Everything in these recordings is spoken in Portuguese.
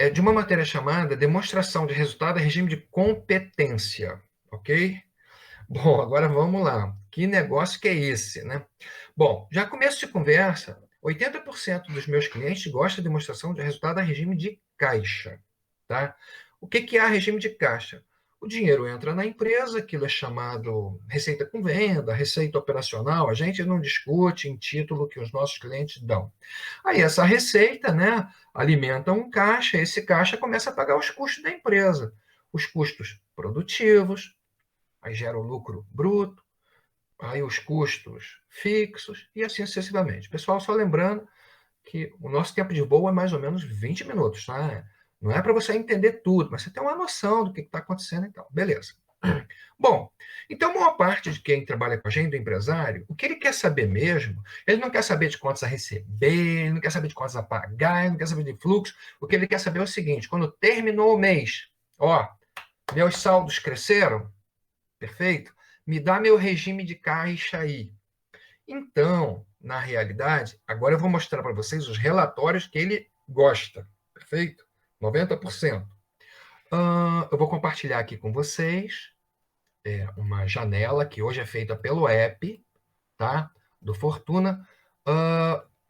de uma matéria chamada Demonstração de Resultado e Regime de Competência, ok? Bom, agora vamos lá. Que negócio que é esse, né? Bom, já começo de conversa, 80% dos meus clientes gostam de demonstração de resultado a regime de caixa, tá? O que que é regime de caixa? O dinheiro entra na empresa, aquilo é chamado receita com venda, receita operacional, a gente não discute em título que os nossos clientes dão. Aí essa receita, né, alimenta um caixa, esse caixa começa a pagar os custos da empresa, os custos produtivos, aí gera o lucro bruto, aí os custos fixos e assim sucessivamente. Pessoal, só lembrando que o nosso tempo de voo é mais ou menos 20 minutos, tá? Não é para você entender tudo, mas você tem uma noção do que está acontecendo e tal. Beleza. Bom, então, boa parte de quem trabalha com a gente, do empresário, o que ele quer saber mesmo, ele não quer saber de quantos a receber, ele não quer saber de quantos a pagar, ele não quer saber de fluxo. O que ele quer saber é o seguinte: quando terminou o mês, ó, meus saldos cresceram, perfeito? Me dá meu regime de caixa aí. Então, na realidade, agora eu vou mostrar para vocês os relatórios que ele gosta, perfeito? 90%. Eu vou compartilhar aqui com vocês uma janela que hoje é feita pelo app, tá? Do Fortuna.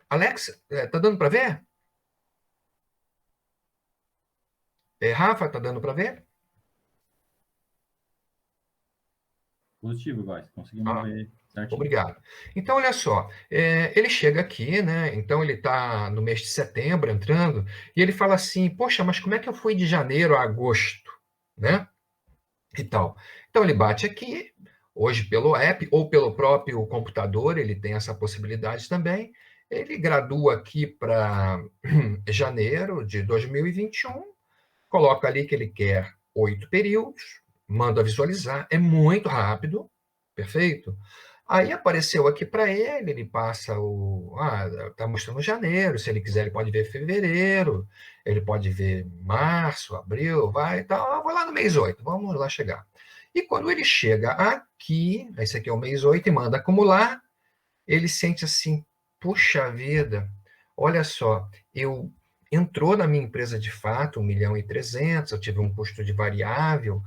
Alex, tá dando para ver? Rafa, tá dando para ver? Positivo, guys. Conseguimos Ah, ver certinho. obrigado. Então, olha só, ele chega aqui, né? Então, ele está no mês de setembro entrando, e ele fala assim: Poxa, mas como é que eu fui de janeiro a agosto, né? E tal. Então, ele bate aqui, hoje pelo app ou pelo próprio computador, ele tem essa possibilidade também. Ele gradua aqui para janeiro de 2021, coloca ali que ele quer 8 períodos, manda visualizar, é muito rápido, perfeito? Aí apareceu aqui para ele, ele passa o. Tá mostrando janeiro, se ele quiser, ele pode ver fevereiro, ele pode ver março, abril, vai e tal. Eu vou lá no mês 8, vamos lá chegar. E quando ele chega aqui, esse aqui é o mês 8 e manda acumular, ele sente assim: puxa vida, olha só, eu entrou na minha empresa de fato 1.300.000, eu tive um custo de variável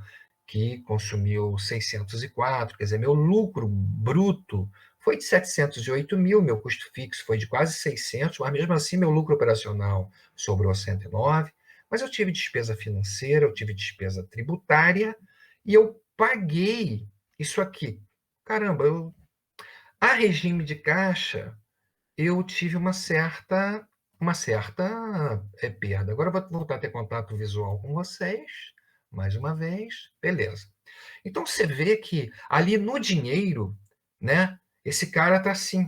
que consumiu 604, quer dizer, meu lucro bruto foi de 708 mil, meu custo fixo foi de quase 600, mas mesmo assim meu lucro operacional sobrou 109, mas eu tive despesa financeira, eu tive despesa tributária e eu paguei isso aqui. Caramba, a regime de caixa, eu tive uma certa perda. Agora eu vou voltar a ter contato visual com vocês, mais uma vez. Beleza. Então você vê que ali no dinheiro, né? Esse cara tá assim,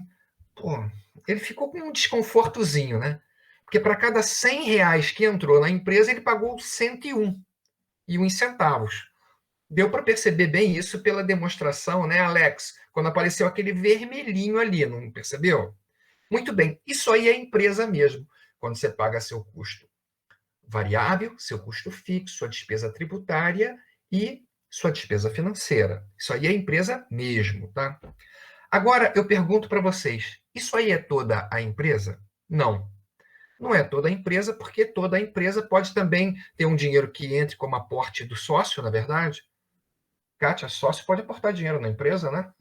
pô, ele ficou com um desconfortozinho, né? Porque para cada R$ 100 que entrou na empresa, ele pagou 101,01 centavos. Deu para perceber bem isso pela demonstração, né, Alex? Quando apareceu aquele vermelhinho ali, não percebeu? Muito bem, isso aí é empresa mesmo. Quando você paga seu custo variável, seu custo fixo, sua despesa tributária e sua despesa financeira. Isso aí é empresa mesmo, tá? Agora eu pergunto para vocês: isso aí é toda a empresa? Não. Não é toda a empresa, porque toda a empresa pode também ter um dinheiro que entre como aporte do sócio, na verdade. Kátia, sócio pode aportar dinheiro na empresa, né?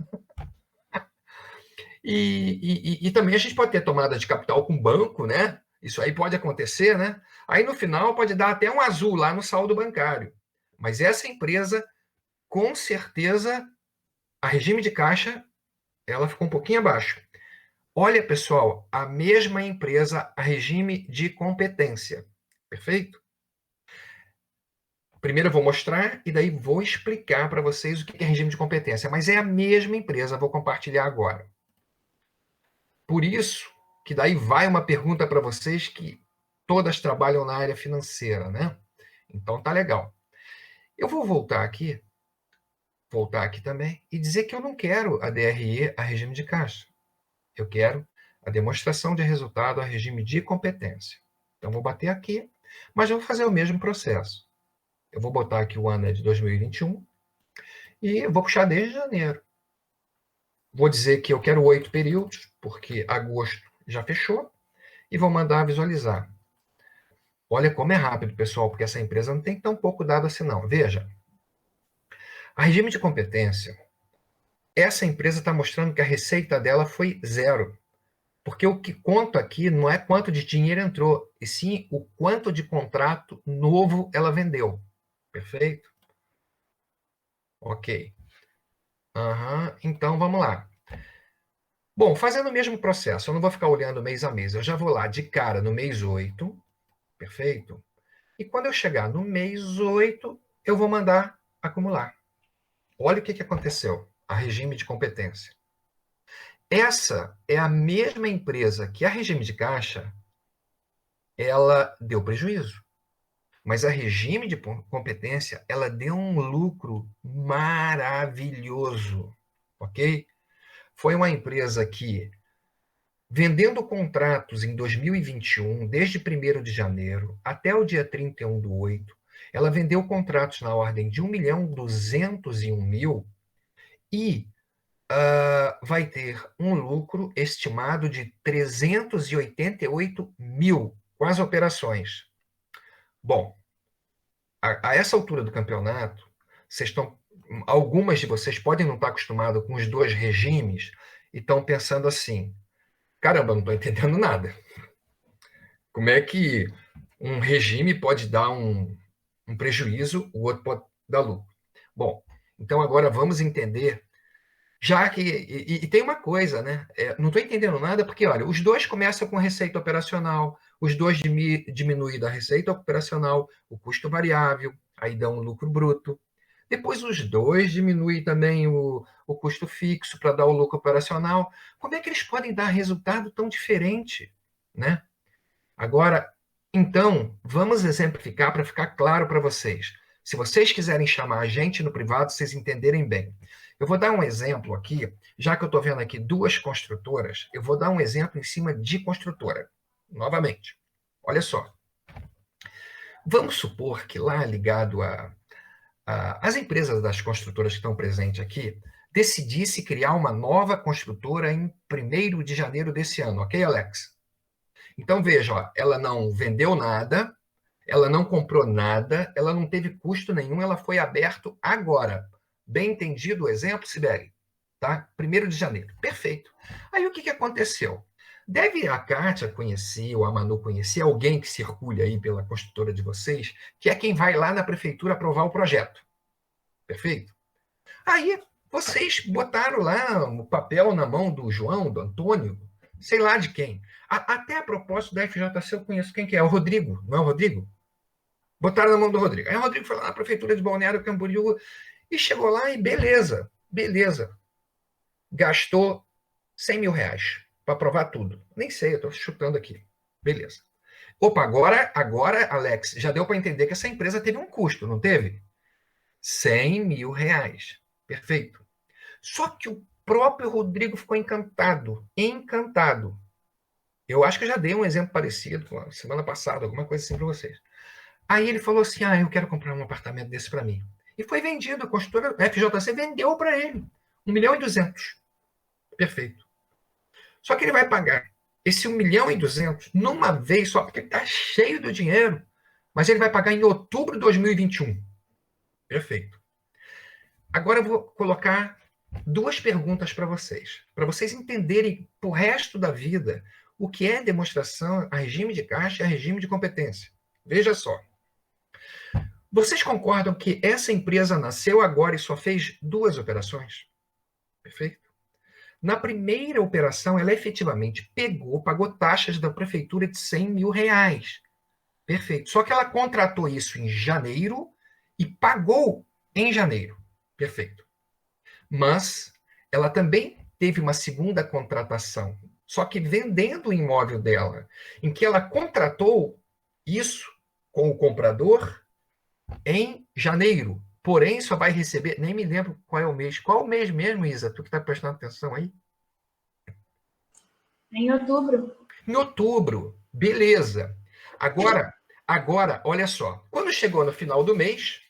E também a gente pode ter tomada de capital com banco, né? Isso aí pode acontecer, né? Aí no final pode dar até um azul lá no saldo bancário. Mas essa empresa, com certeza, a regime de caixa, ela ficou um pouquinho abaixo. Olha, pessoal, a mesma empresa, a regime de competência. Perfeito? Primeiro eu vou mostrar e daí vou explicar para vocês o que é regime de competência. Mas é a mesma empresa, vou compartilhar agora. Por isso que daí vai uma pergunta para vocês que todas trabalham na área financeira, né? Então tá legal. Eu vou voltar aqui também e dizer que eu não quero a DRE a regime de caixa. Eu quero a demonstração de resultado a regime de competência. Então vou bater aqui, mas eu vou fazer o mesmo processo. Eu vou botar aqui o ano é de 2021 e eu vou puxar desde janeiro. Vou dizer que eu quero 8 períodos, porque agosto já fechou, e vou mandar visualizar. Olha como é rápido, pessoal, porque essa empresa não tem tão pouco dado assim, não. Veja, a regime de competência, essa empresa está mostrando que a receita dela foi zero. Porque o que conta aqui não é quanto de dinheiro entrou, e sim o quanto de contrato novo ela vendeu. Perfeito? Ok. Então, vamos lá. Bom, fazendo o mesmo processo, eu não vou ficar olhando mês a mês, eu já vou lá de cara no mês 8, perfeito? E quando eu chegar no mês 8, eu vou mandar acumular. Olha o que aconteceu, a regime de competência. Essa é a mesma empresa que a regime de caixa, ela deu prejuízo. Mas a regime de competência, ela deu um lucro maravilhoso, ok? Foi uma empresa que, vendendo contratos em 2021, desde 1º de janeiro até o dia 31/8, ela vendeu contratos na ordem de 1.201.000 e vai ter um lucro estimado de 388 mil com as operações. Bom, a essa altura do campeonato, algumas de vocês podem não estar acostumadas com os dois regimes e estão pensando assim: caramba, não estou entendendo nada. Como é que um regime pode dar um prejuízo, o outro pode dar lucro? Bom, então agora vamos entender. Já que. E tem uma coisa, né? Não estou entendendo nada, porque, olha, os dois começam com receita operacional, os dois diminuem da receita operacional o custo variável, aí dão um lucro bruto. Depois os dois diminuem também o custo fixo para dar o lucro operacional. Como é que eles podem dar resultado tão diferente, né? Agora, então, vamos exemplificar para ficar claro para vocês. Se vocês quiserem chamar a gente no privado, vocês entenderem bem. Eu vou dar um exemplo aqui, já que eu estou vendo aqui duas construtoras, eu vou dar um exemplo em cima de construtora. Novamente, olha só. Vamos supor que lá ligado as empresas das construtoras que estão presentes aqui decidisse criar uma nova construtora em 1º de janeiro desse ano, ok, Alex? Então, veja, ó, ela não vendeu nada, ela não comprou nada, ela não teve custo nenhum, ela foi aberto agora. Bem entendido o exemplo, Sibeli? Tá? 1º de janeiro. Perfeito. Aí o que aconteceu? Deve a Kátia conhecer, ou a Manu conhecer, alguém que circule aí pela construtora de vocês, que é quem vai lá na prefeitura aprovar o projeto. Perfeito? Aí vocês botaram lá o papel na mão do João, do Antônio, sei lá de quem. Até a propósito da FJC eu conheço quem que é, o Rodrigo, não é o Rodrigo? Botaram na mão do Rodrigo. Aí o Rodrigo foi lá na prefeitura de Balneário Camboriú e chegou lá e beleza, beleza. Gastou 100 mil reais para aprovar tudo. Nem sei, eu estou chutando aqui. Beleza. Opa, agora, Alex, já deu para entender que essa empresa teve um custo, não teve? 100 mil reais. Perfeito. Só que o próprio Rodrigo ficou encantado. Encantado. Eu acho que eu já dei um exemplo parecido semana passada, alguma coisa assim para vocês. Aí ele falou assim: eu quero comprar um apartamento desse para mim. E foi vendido, a construtora FJC vendeu para ele 1.200.000. Perfeito. Só que ele vai pagar esse 1.200.000 numa vez só, porque ele está cheio do dinheiro, mas ele vai pagar em outubro de 2021. Perfeito. Agora eu vou colocar duas perguntas para vocês entenderem para o resto da vida o que é demonstração a regime de caixa e a regime de competência. Veja só. Vocês concordam que essa empresa nasceu agora e só fez 2 operações? Perfeito? Na primeira operação, ela efetivamente pagou taxas da prefeitura de 100 mil reais. Perfeito. Só que ela contratou isso em janeiro e pagou em janeiro. Perfeito. Mas ela também teve uma segunda contratação, só que vendendo o imóvel dela, em que ela contratou isso com o comprador em janeiro. Porém, só vai receber, nem me lembro qual é o mês. Qual é o mês mesmo, Isa? Tu que está prestando atenção aí? Em outubro. Em outubro. Beleza. Agora, olha só. Quando chegou no final do mês,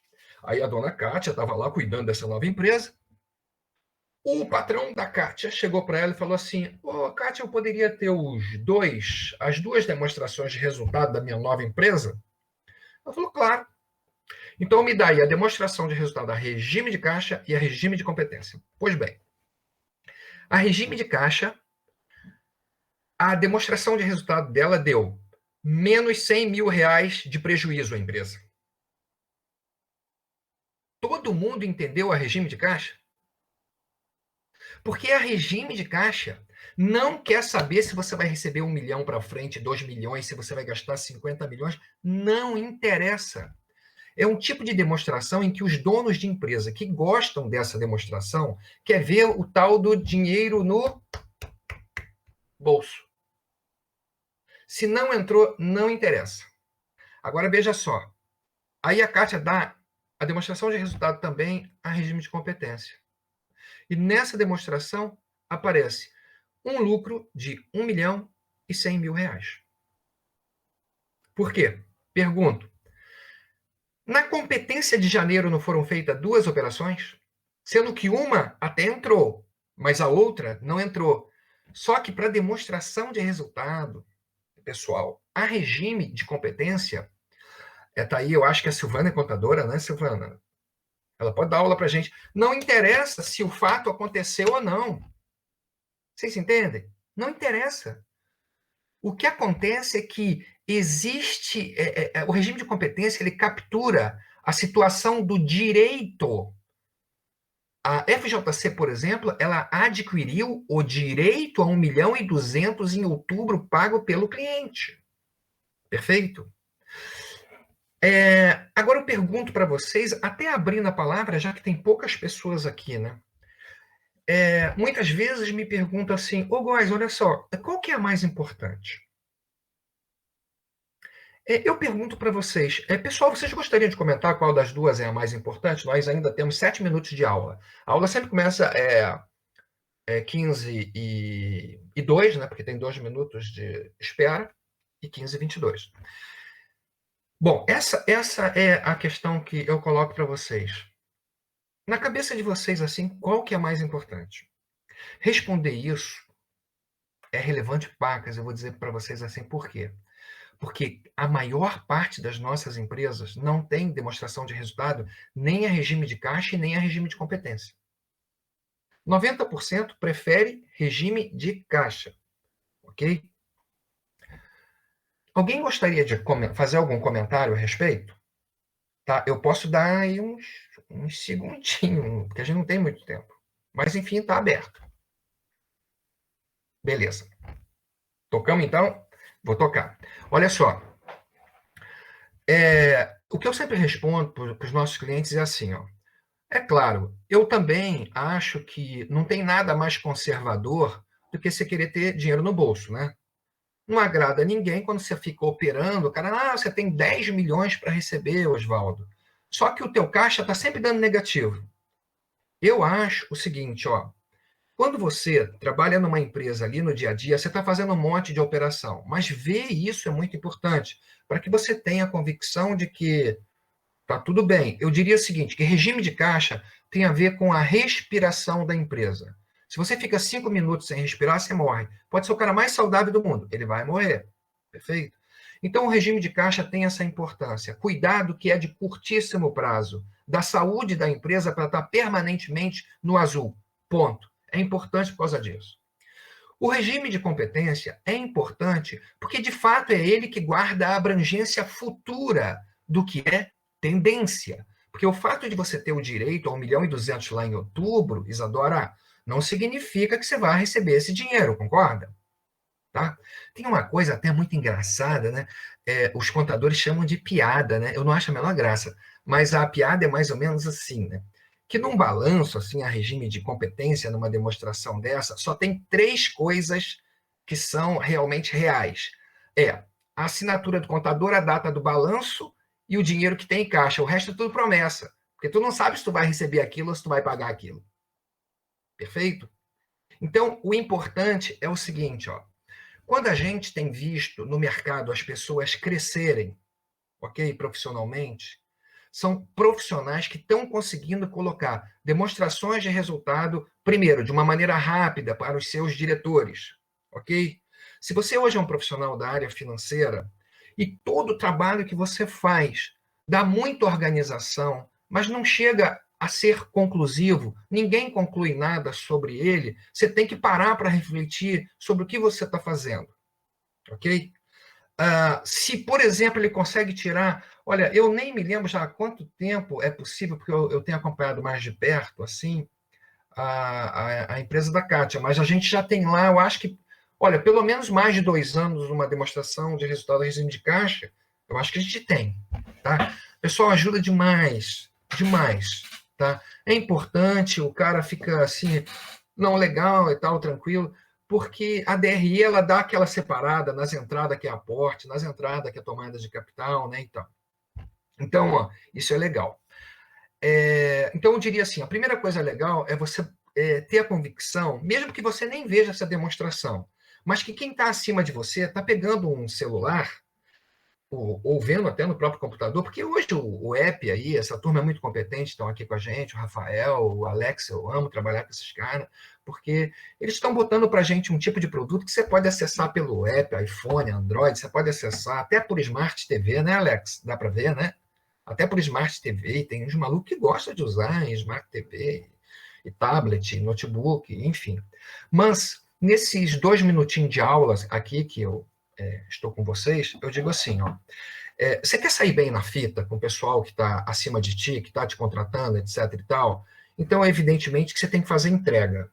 aí a dona Kátia estava lá cuidando dessa nova empresa. O patrão da Kátia chegou para ela e falou assim: Ô, Kátia, eu poderia ter as duas demonstrações de resultado da minha nova empresa? Ela falou: claro. Então me dá aí a demonstração de resultado a regime de caixa e a regime de competência. Pois bem, a regime de caixa, a demonstração de resultado dela deu menos 100 mil reais de prejuízo à empresa. Todo mundo entendeu a regime de caixa? Porque a regime de caixa não quer saber se você vai receber 1 milhão para frente, 2 milhões, se você vai gastar 50 milhões. Não interessa. É um tipo de demonstração em que os donos de empresa que gostam dessa demonstração quer ver o tal do dinheiro no bolso. Se não entrou, não interessa. Agora, veja só. Aí a Kátia dá a demonstração de resultado também a regime de competência. E nessa demonstração aparece um lucro de 1 milhão e 100 mil reais. Por quê? Pergunto. Na competência de janeiro não foram feitas 2 operações? Sendo que uma até entrou, mas a outra não entrou. Só que para demonstração de resultado, pessoal, a regime de competência, tá aí, eu acho que a Silvana é contadora, né, Silvana? Ela pode dar aula para a gente. Não interessa se o fato aconteceu ou não. Vocês entendem? Não interessa. O que acontece é que existe o regime de competência, ele captura a situação do direito. A FJC, por exemplo, ela adquiriu o direito a 1 milhão e 200 em outubro pago pelo cliente. Perfeito? Agora eu pergunto para vocês, até abrindo a palavra, já que tem poucas pessoas aqui, né? Muitas vezes me perguntam assim, ô Góes, olha só, qual que é a mais importante? Eu pergunto para vocês, pessoal, vocês gostariam de comentar qual das duas é a mais importante? Nós ainda temos 7 minutos de aula. A aula sempre começa 15h02, né? Porque tem 2 minutos de espera, e 15h22. Bom, essa é a questão que eu coloco para vocês. Na cabeça de vocês, assim, qual que é a mais importante? Responder isso é relevante, pacas. Eu vou dizer para vocês assim, por quê? Porque a maior parte das nossas empresas não tem demonstração de resultado nem a regime de caixa e nem a regime de competência. 90% prefere regime de caixa, ok? Alguém gostaria de fazer algum comentário a respeito? Tá? Eu posso dar aí uns segundinhos, porque a gente não tem muito tempo. Mas, enfim, está aberto. Beleza. Tocamos, então? Vou tocar. Olha só. O que eu sempre respondo para os nossos clientes é assim, ó. É claro, eu também acho que não tem nada mais conservador do que você querer ter dinheiro no bolso, né? Não agrada a ninguém quando você fica operando, o cara, você tem 10 milhões para receber, Oswaldo. Só que o teu caixa está sempre dando negativo. Eu acho o seguinte, ó, quando você trabalha numa empresa ali no dia a dia, você está fazendo um monte de operação, mas ver isso é muito importante, para que você tenha a convicção de que tá tudo bem. Eu diria o seguinte, que regime de caixa tem a ver com a respiração da empresa. Se você fica 5 minutos sem respirar, você morre. Pode ser o cara mais saudável do mundo, ele vai morrer. Perfeito? Então, o regime de caixa tem essa importância. Cuidado que é de curtíssimo prazo, da saúde da empresa para estar permanentemente no azul. Ponto. É importante por causa disso. O regime de competência é importante porque, de fato, é ele que guarda a abrangência futura do que é tendência. Porque o fato de você ter o direito a 1 milhão e 200 lá em outubro, Isadora, não significa que você vai receber esse dinheiro, concorda? Tá? Tem uma coisa até muito engraçada, né? Os contadores chamam de piada, né? Eu não acho a menor graça, mas a piada é mais ou menos assim, né? Que num balanço, assim, a regime de competência, numa demonstração dessa, só tem 3 coisas que são realmente reais. A assinatura do contador, a data do balanço e o dinheiro que tem em caixa. O resto é tudo promessa, porque tu não sabe se tu vai receber aquilo ou se tu vai pagar aquilo. Perfeito? Então, o importante é o seguinte, ó. Quando a gente tem visto no mercado as pessoas crescerem, ok, profissionalmente, são profissionais que estão conseguindo colocar demonstrações de resultado, primeiro, de uma maneira rápida para os seus diretores, ok? Se você hoje é um profissional da área financeira e todo o trabalho que você faz dá muita organização, mas não chega a ser conclusivo, ninguém conclui nada sobre ele, você tem que parar para refletir sobre o que você está fazendo, ok? Se, por exemplo, ele consegue tirar... Olha, eu nem me lembro já há quanto tempo é possível, porque eu tenho acompanhado mais de perto, assim, a empresa da Kátia, mas a gente já tem lá, eu acho que, olha, pelo menos mais de 2 anos numa demonstração de resultado de regime de caixa, eu acho que a gente tem, tá? O pessoal ajuda demais, demais, tá? É importante, o cara fica assim, não, legal e tal, tranquilo, porque a DRE, ela dá aquela separada nas entradas que é aporte, nas entradas que é tomada de capital, né, então ó, isso é legal. Então, eu diria assim, a primeira coisa legal é você ter a convicção, mesmo que você nem veja essa demonstração, mas que quem está acima de você está pegando um celular, ou vendo até no próprio computador, porque hoje o app aí, essa turma é muito competente, estão aqui com a gente, o Rafael, o Alex, eu amo trabalhar com esses caras, porque eles estão botando para a gente um tipo de produto que você pode acessar pelo app, iPhone, Android, você pode acessar até por Smart TV, né, Alex? Dá para ver, né? Até por Smart TV, tem uns malucos que gostam de usar em Smart TV, e tablet, notebook, enfim. Mas, nesses 2 minutinhos de aulas aqui que eu estou com vocês, eu digo assim, ó, você quer sair bem na fita com o pessoal que está acima de ti, que está te contratando, etc e tal? Então, evidentemente, que você tem que fazer entrega,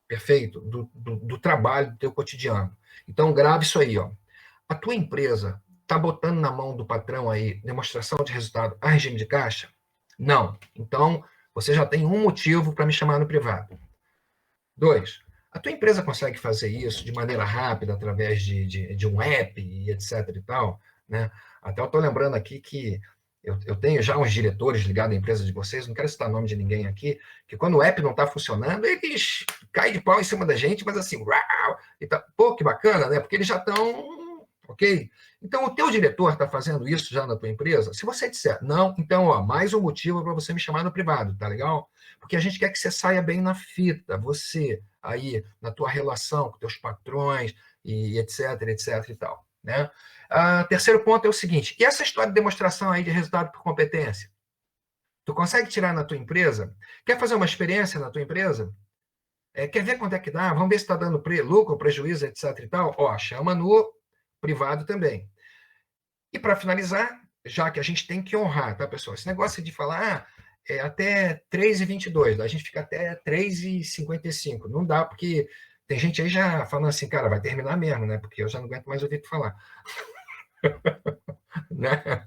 perfeito? Do trabalho, do teu cotidiano. Então, grave isso aí, ó. A tua empresa está botando na mão do patrão aí demonstração de resultado a regime de caixa? Não. Então, você já tem um motivo para me chamar no privado. 2, a tua empresa consegue fazer isso de maneira rápida, através de um app e etc e tal, né? Até eu estou lembrando aqui que eu tenho já uns diretores ligados à empresa de vocês, não quero citar o nome de ninguém aqui, que quando o app não está funcionando, eles caem de pau em cima da gente, mas assim, uau, e tá, pô, que bacana, né? Porque eles já estão, ok? Então, o teu diretor está fazendo isso já na tua empresa? Se você disser, não, então, ó, mais um motivo para você me chamar no privado, tá legal? Porque a gente quer que você saia bem na fita, você, aí, na tua relação com teus patrões, e etc, etc e tal, né? Terceiro ponto é o seguinte, e essa história de demonstração aí de resultado por competência? Tu consegue tirar na tua empresa? Quer fazer uma experiência na tua empresa? Quer ver quanto é que dá? Vamos ver se está dando lucro, prejuízo, etc e tal? Ó, chama no privado também. E para finalizar, já que a gente tem que honrar, tá, pessoal? Esse negócio de falar, até 3h22, a gente fica até 3h55. Não dá, porque tem gente aí já falando assim, cara, vai terminar mesmo, né? Porque eu já não aguento mais ouvir tu falar. Né?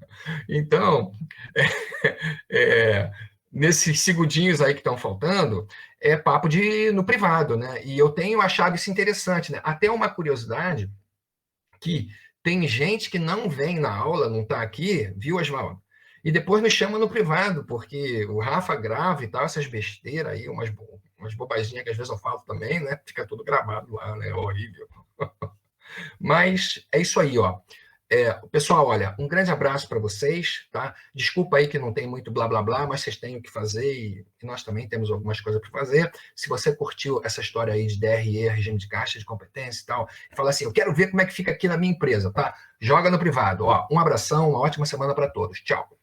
Então, nesses segundinhos aí que estão faltando, é papo no privado, né? E eu tenho achado isso interessante, né? Até uma curiosidade que tem gente que não vem na aula, não está aqui, viu, Oswaldo? E depois me chama no privado, porque o Rafa grava e tal, essas besteiras aí, umas bobaginhas que às vezes eu falo também, né? Fica tudo gravado lá, né? Horrível. Mas é isso aí, ó. Pessoal, olha, um grande abraço para vocês, tá? Desculpa aí que não tem muito blá blá blá, mas vocês têm o que fazer e nós também temos algumas coisas para fazer. Se você curtiu essa história aí de DRE, regime de caixa, de competência e tal, e fala assim, eu quero ver como é que fica aqui na minha empresa, tá? Joga no privado. Ó, um abração, uma ótima semana para todos. Tchau.